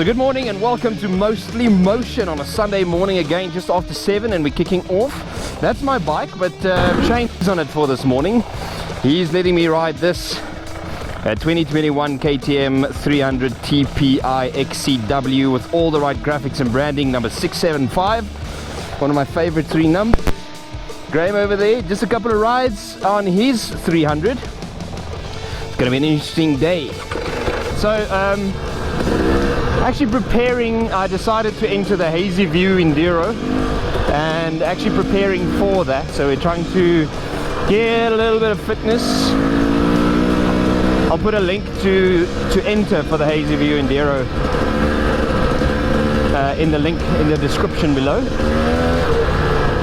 So good morning and welcome to Mostly Motion on a Sunday morning again, just after 7, and we're kicking off. That's my bike, but Shane's on it for this morning. He's letting me ride this 2021 KTM 300 TPI XCW with all the right graphics and branding, number 675. One of my favorite 3 numbers. Graham over there, just a couple of rides on his 300. It's going to be an interesting day. So, actually preparing, I decided to enter the Hazyview enduro and actually preparing for that. So we're trying to get a little bit of fitness. I'll put a link to enter for the Hazyview enduro in the link in the description below.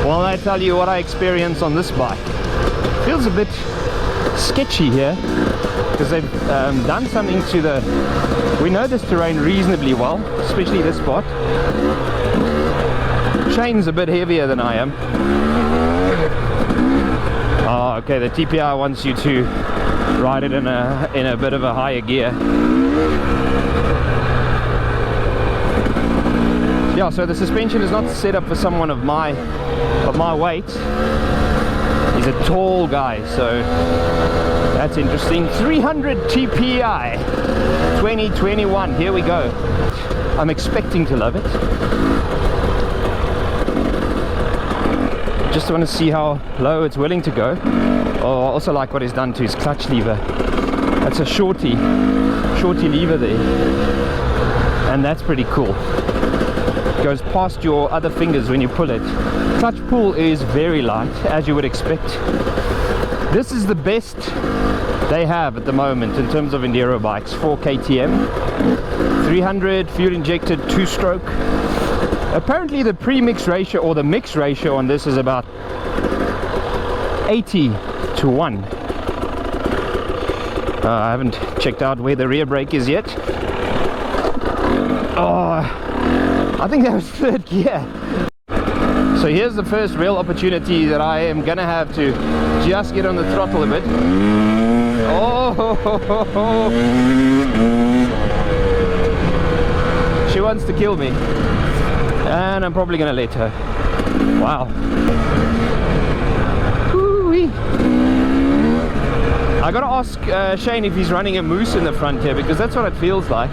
While I tell you what I experienced on this bike. Feels a bit sketchy here because they've done something to the... We know this terrain reasonably well, especially this spot. Shane's a bit heavier than I am. Oh, okay, the TPI wants you to ride it in a bit of a higher gear. Yeah, so the suspension is not set up for someone of my weight. He's a tall guy, so that's interesting. 300 TPI 2021, here we go. I'm expecting to love it. Just want to see how low it's willing to go. Oh, I also like what he's done to his clutch lever. That's a shorty lever there, and that's pretty cool. It goes past your other fingers when you pull it. Clutch pull is very light, as you would expect. This is the best they have at the moment in terms of enduro bikes for KTM. 300 fuel injected 2-stroke. Apparently the pre-mix ratio or the mix ratio on this is about 80:1. I haven't checked out where the rear brake is yet. Oh, I think that was 3rd gear. So here's the first real opportunity that I am gonna have to just get on the throttle a bit. Oh, she wants to kill me, and I'm probably gonna let her. Wow. Woo-wee. I gotta ask Shane if he's running a moose in the front here, because that's what it feels like.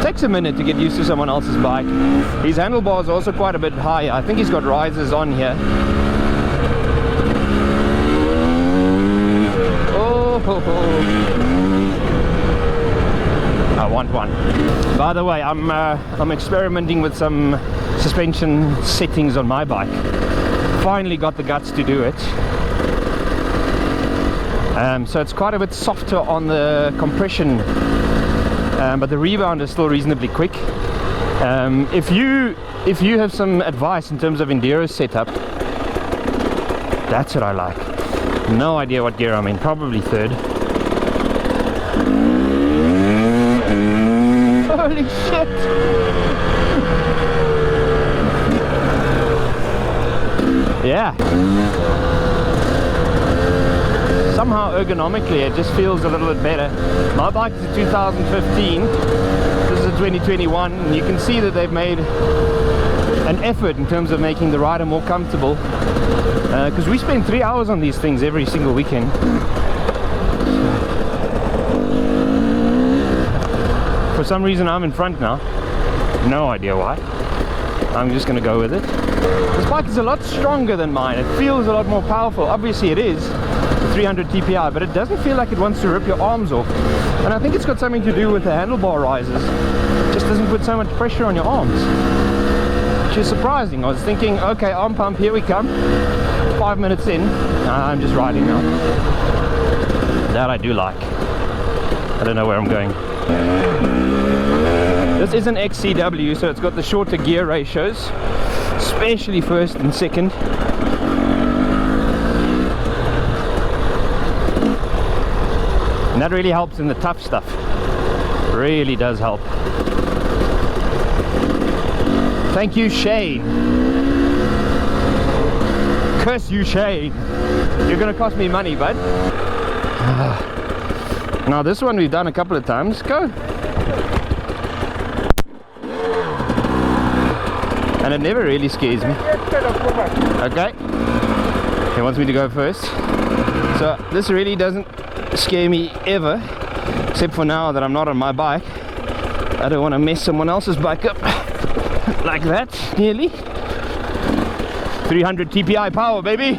Takes a minute to get used to someone else's bike. His handlebars are also quite a bit higher. I think he's got risers on here. Oh, ho, ho. I want one. By the way, I'm experimenting with some suspension settings on my bike. Finally got the guts to do it. So it's quite a bit softer on the compression. But the rebound is still reasonably quick. If you have some advice in terms of enduro setup, that's what I like. No idea what gear I'm in, probably 3rd. Holy shit! Yeah. Somehow ergonomically it just feels a little bit better. My bike is a 2015, this is a 2021, and you can see that they've made an effort in terms of making the rider more comfortable, because we spend 3 hours on these things every single weekend. For some reason I'm in front now, no idea why. I'm just going to go with it. This bike is a lot stronger than mine, it feels a lot more powerful. Obviously it is 300 TPI, but it doesn't feel like it wants to rip your arms off, and I think it's got something to do with the handlebar risers. It just doesn't put so much pressure on your arms, which is surprising. I was thinking, okay, arm pump, here we come. 5 minutes in, I'm just riding now. That I do like. I don't know where I'm going. This is an XCW, so it's got the shorter gear ratios, especially 1st and 2nd. And that really helps in the tough stuff. Really does help. Thank you, Shane. Curse you, Shane. You're gonna cost me money, bud. Now this one we've done a couple of times. Go. And it never really scares me. Okay. He wants me to go first. So this really doesn't scare me ever, except for now that I'm not on my bike. I don't want to mess someone else's bike up like that, nearly. 300 TPI power, baby.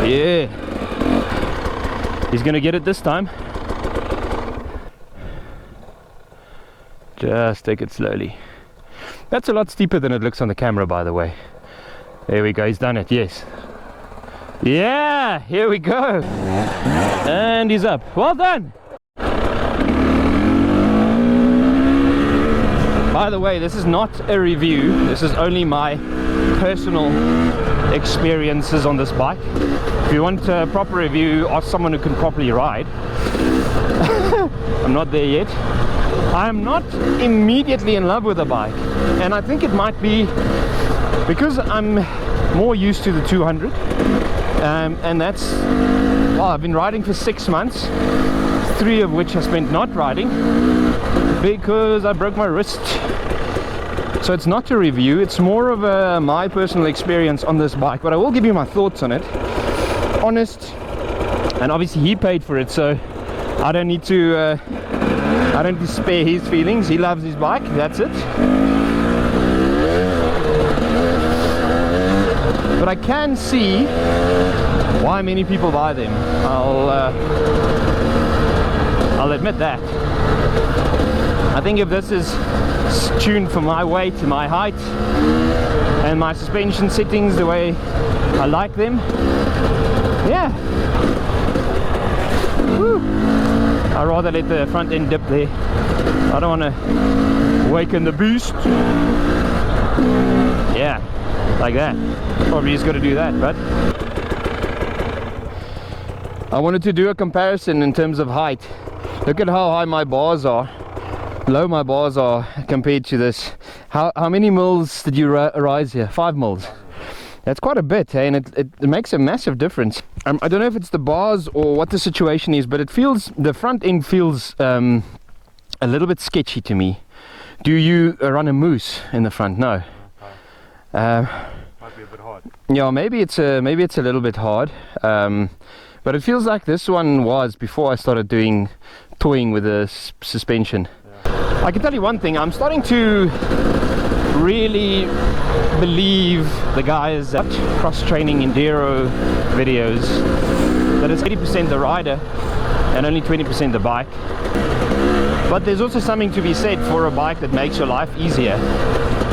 Yeah. He's gonna get it this time. Just take it slowly. That's a lot steeper than it looks on the camera, by the way. There we go, he's done it, yes. Yeah, here we go. And he's up. Well done. By the way, this is not a review. This is only my personal experiences on this bike. If you want a proper review, ask someone who can properly ride. I'm not there yet. I'm not immediately in love with the bike, and I think it might be because I'm more used to the 200, and that's, well, I've been riding for 6 months, 3 of which I spent not riding because I broke my wrist. So it's not a review, it's more of my personal experience on this bike, but I will give you my thoughts on it. Honest, and obviously he paid for it, so I don't need to spare his feelings. He loves his bike, that's it. But I can see why many people buy them. I'll admit that. I think if this is tuned for my weight, my height, and my suspension settings the way I like them, yeah. Woo. I'd rather let the front end dip there. I don't want to awaken the beast. Yeah, like that. Probably just got to do that, but I wanted to do a comparison in terms of height. Look at how high my bars are, low my bars are compared to this. How many mils did you rise here? 5 mils. That's quite a bit, eh? And it makes a massive difference. I don't know if it's the bars or what the situation is, but it feels, the front end feels a little bit sketchy to me. Do you run a moose in the front? No. Might be a bit hard. Yeah, maybe it's a little bit hard. But it feels like this one was before I started toying with the suspension. Yeah. I can tell you one thing, I'm starting to really believe the guys at cross-training enduro videos that it's 80% the rider and only 20% the bike. But there's also something to be said for a bike that makes your life easier.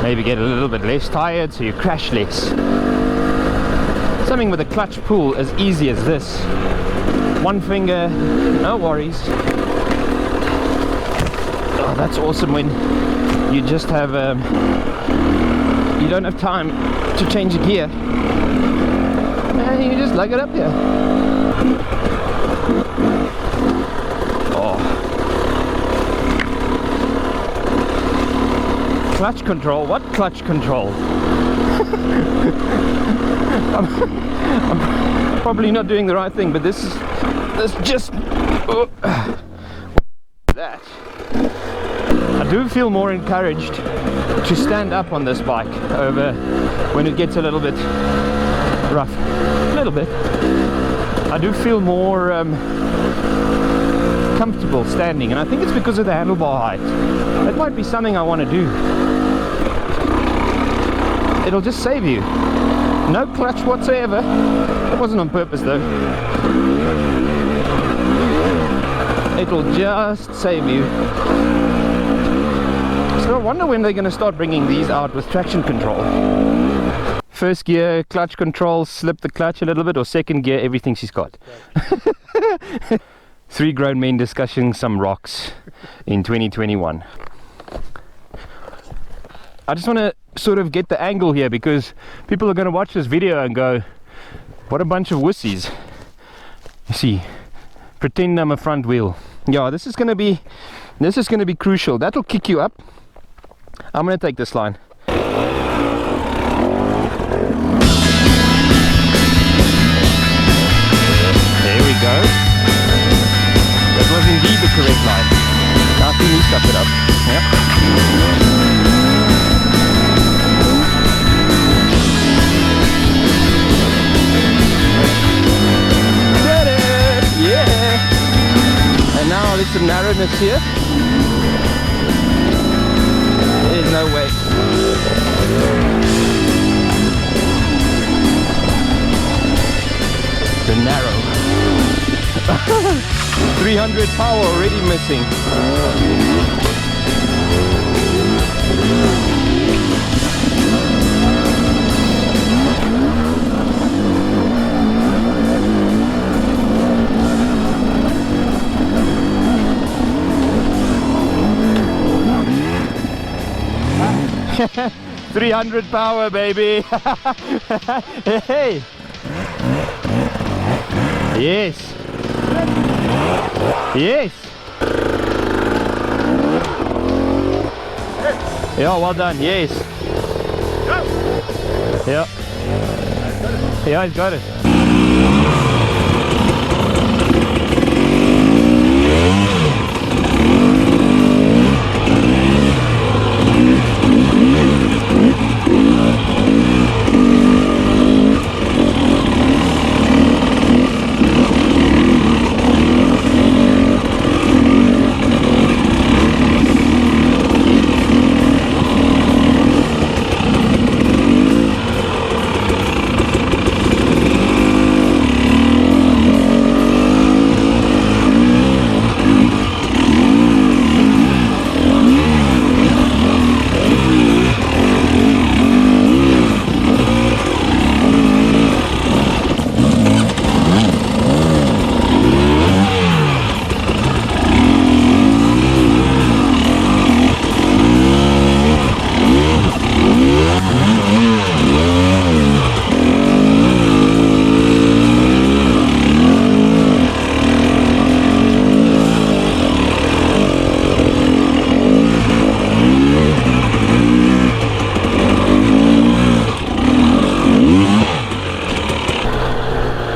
Maybe get a little bit less tired so you crash less. Something with a clutch pull as easy as this. One finger, no worries. Oh, that's awesome when you just have you don't have time to change the gear and you just lug it up here. Oh, clutch control. What clutch control? I'm probably not doing the right thing, but this just that. I do feel more encouraged to stand up on this bike over when it gets a little bit rough. A little bit. I do feel more comfortable standing, and I think it's because of the handlebar height. That might be something I want to do. It'll just save you. No clutch whatsoever. That wasn't on purpose though. It'll just save you. So I wonder when they're going to start bringing these out with traction control. First gear, clutch control, slip the clutch a little bit, or second gear, everything she's got. 3 grown men discussing some rocks in 2021. I just want to sort of get the angle here because people are going to watch this video and go, what a bunch of wussies. You see, pretend I'm a front wheel. Yeah, this is going to be crucial. That'll kick you up. I'm going to take this line. the correct line. Now see me stuff it up. Yep. Did it! Yeah! And now there's some narrowness here. There's no way. The narrow. 300 power already missing. Ha 300 power, baby. Hey. Yes. Yes. Yeah, well done. Yes. Yeah. Yeah, he's got it.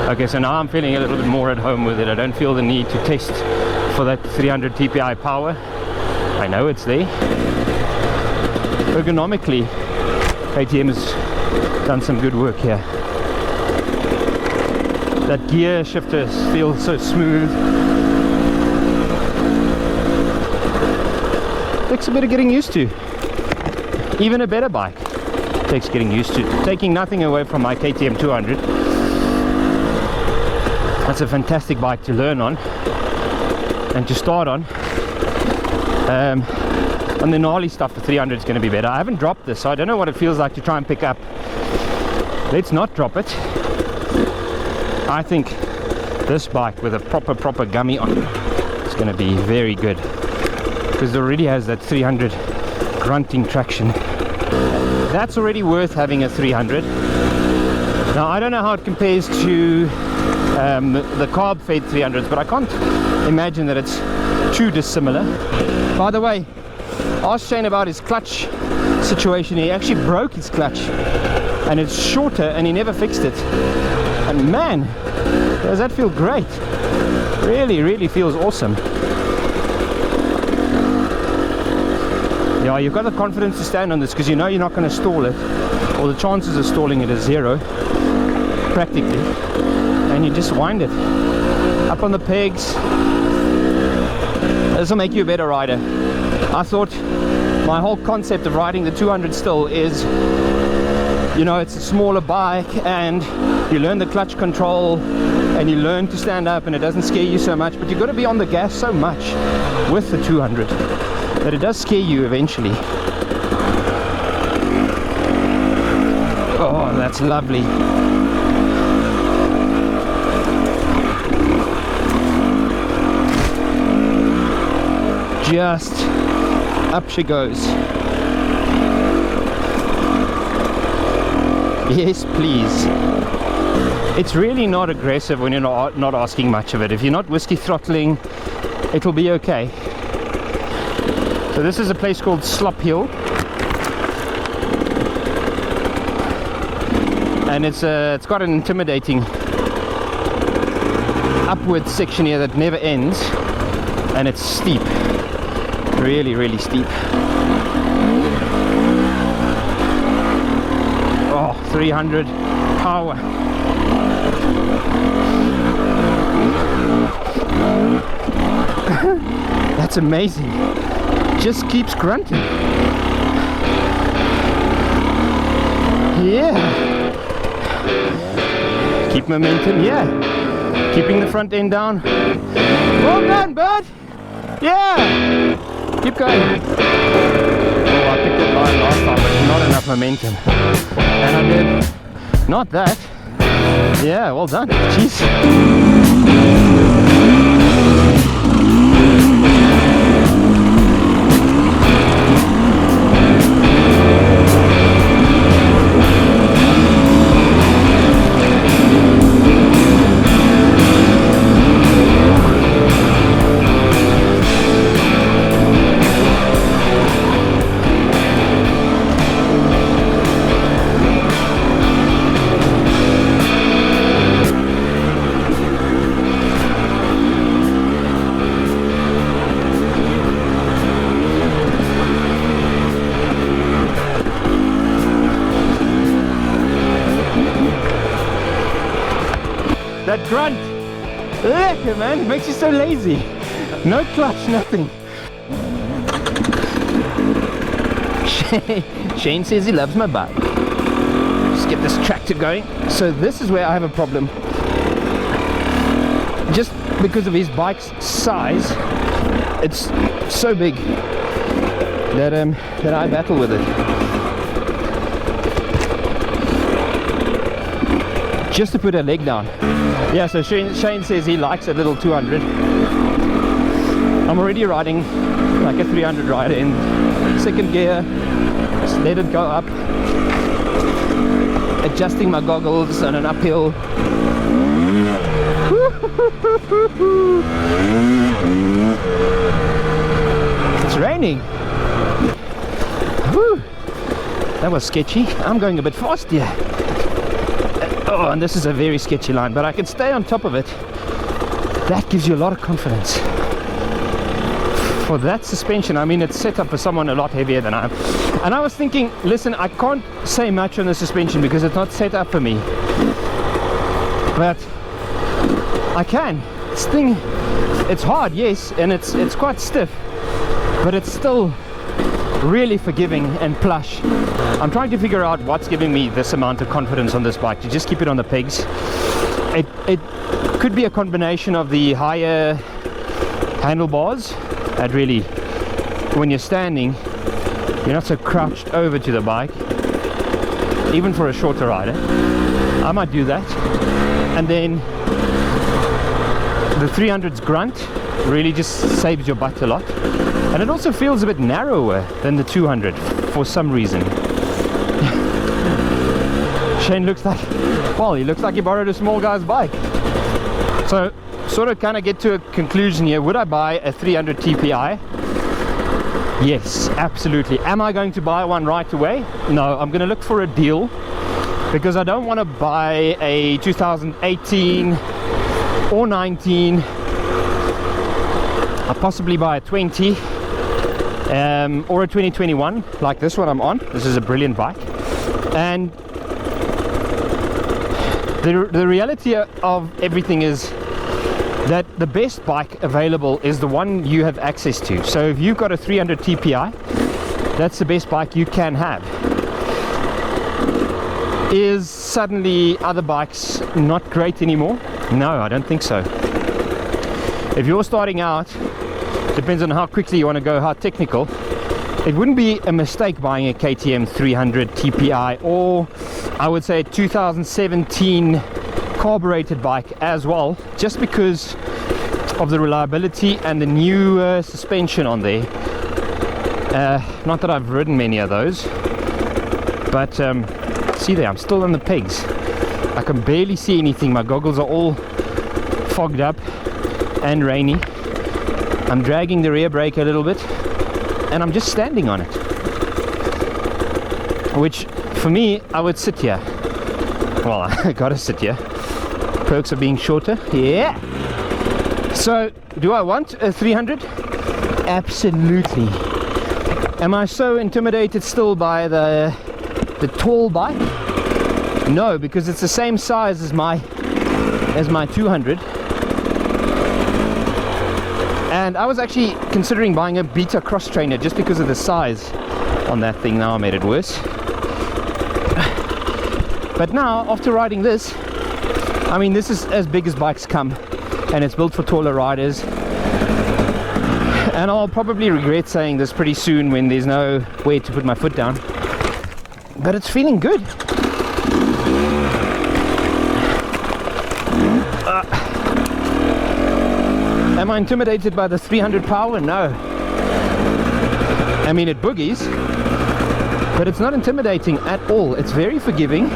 Okay, so now I'm feeling a little bit more at home with it. I don't feel the need to test for that 300 TPI power. I know it's there. Ergonomically, KTM has done some good work here. That gear shifter feels so smooth. Takes a bit of getting used to. Even a better bike takes getting used to. Taking nothing away from my KTM 200. That's a fantastic bike to learn on and to start on. On the gnarly stuff, the 300 is going to be better. I haven't dropped this, so I don't know what it feels like to try and pick up. Let's not drop it. I think this bike with a proper gummy on is going to be very good, because it already has that 300 grunting traction. That's already worth having a 300. Now I don't know how it compares to the carb fed 300s, but I can't imagine that it's too dissimilar. By the way, ask Shane about his clutch situation. He actually broke his clutch and it's shorter and he never fixed it, and man, does that feel great. Really feels awesome. Yeah, you've got the confidence to stand on this because you know you're not going to stall it, or the chances of stalling it is zero practically, and you just wind it up on the pegs. This will make you a better rider. I thought my whole concept of riding the 200 still is, you know, it's a smaller bike and you learn the clutch control and you learn to stand up and it doesn't scare you so much, but you've got to be on the gas so much with the 200 that it does scare you eventually. Oh, that's lovely. Just up she goes. Yes, please. It's really not aggressive when you're not asking much of it. If you're not whiskey throttling, it'll be okay. So this is a place called Slop Hill, and it's got an intimidating upward section here that never ends. and it's steep, really steep. Oh, 300 power. That's amazing. Just keeps grunting. Yeah. Keep momentum, yeah. Keeping the front end down. Well done, bud. Yeah. Keep going. Oh, I picked it line last time, but not enough momentum. And I did not that. Yeah, well done. Jeez. That grunt, lekker man, it makes you so lazy. No clutch, nothing. Shane says he loves my bike. Just get this tractor going. So this is where I have a problem. Just because of his bike's size, it's so big that I battle with it. Just to put a leg down. Yeah, so Shane says he likes a little 200. I'm already riding like a 300 rider in second gear. Just let it go up. Adjusting my goggles on an uphill. It's raining. Whew. That was sketchy. I'm going a bit fast here. Oh, and this is a very sketchy line, but I can stay on top of it. That gives you a lot of confidence. For that suspension, I mean, it's set up for someone a lot heavier than I am. And I was thinking, listen, I can't say much on the suspension because it's not set up for me. But I can. This thing, it's hard, yes, and it's quite stiff, but it's still really forgiving and plush. I'm trying to figure out what's giving me this amount of confidence on this bike, to just keep it on the pegs. It could be a combination of the higher handlebars, that really, when you're standing, you're not so crouched over to the bike, even for a shorter rider. I might do that. And then the 300's grunt really just saves your butt a lot. And it also feels a bit narrower than the 200 for some reason. Shane looks like, well, he looks like he borrowed a small guy's bike. So, sort of kind of get to a conclusion here. Would I buy a 300 TPI? Yes, absolutely. Am I going to buy one right away? No, I'm going to look for a deal, because I don't want to buy a 2018 or 19. I'll possibly buy a 20 or a 2021 like this one I'm on. This is a brilliant bike. And the reality of everything is that the best bike available is the one you have access to. So if you've got a 300 TPI, that's the best bike you can have. Is suddenly other bikes not great anymore? No, I don't think so. If you're starting out, depends on how quickly you want to go, how technical, it wouldn't be a mistake buying a KTM 300 TPI, or I would say a 2017 carbureted bike as well, just because of the reliability and the new suspension on there. Not that I've ridden many of those, but see there, I'm still on the pegs. I can barely see anything. My goggles are all fogged up and rainy. I'm dragging the rear brake a little bit, and I'm just standing on it, which for me, I would sit here. Well, I gotta sit here. Perks of being shorter, yeah. So, do I want a 300? Absolutely. Am I so intimidated still by the tall bike? No, because it's the same size as my 200. And I was actually considering buying a Beta cross trainer just because of the size on that thing. Now I made it worse. But now, after riding this, I mean, this is as big as bikes come, and it's built for taller riders. And I'll probably regret saying this pretty soon when there's no way to put my foot down. But it's feeling good. Am I intimidated by the 300 power? No. I mean, it boogies, but it's not intimidating at all. It's very forgiving.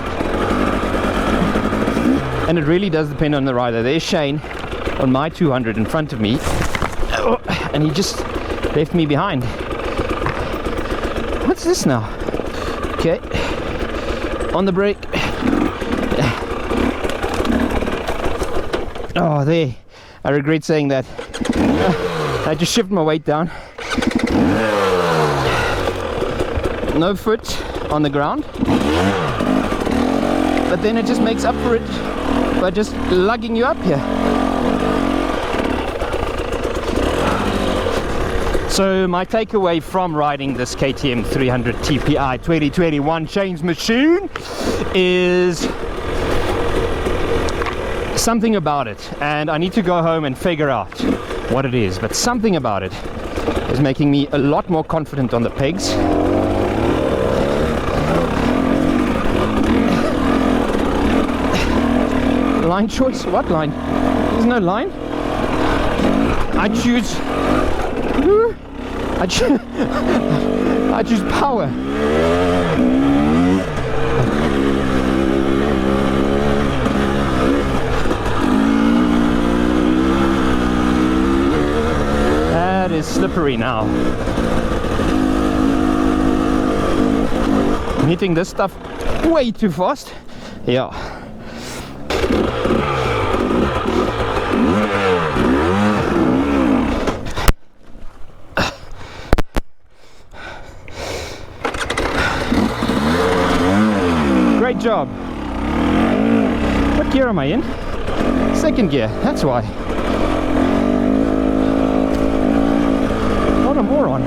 And it really does depend on the rider. There's Shane on my 200 in front of me. And he just left me behind. What's this now? Okay. On the brake. Oh, there. I regret saying that. I just shifted my weight down. No foot on the ground. But then it just makes up for it by just lugging you up here. So my takeaway from riding this KTM 300 TPI 2021 Change Machine is something about it, and I need to go home and figure out what it is, but something about it is making me a lot more confident on the pegs. Line choice? What line? There's no line. I choose I choose power. That is slippery now. I'm hitting this stuff way too fast. Yeah. Great job. What gear am I in? Second gear, that's why. What a moron.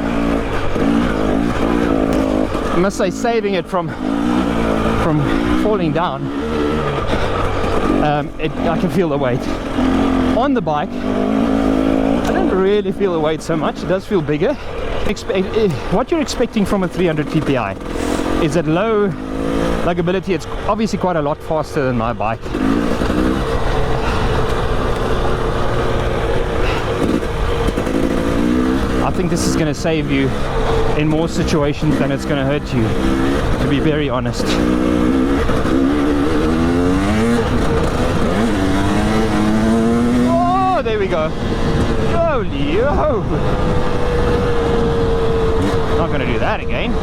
I must say, saving it from falling down, I can feel the weight. On the bike, I don't really feel the weight so much. It does feel bigger. What you're expecting from a 300 TPI is at low luggability. It's obviously quite a lot faster than my bike. I think this is going to save you in more situations than it's going to hurt you, to be very honest. Oh, there we go. Holy ho! Not going to do that again.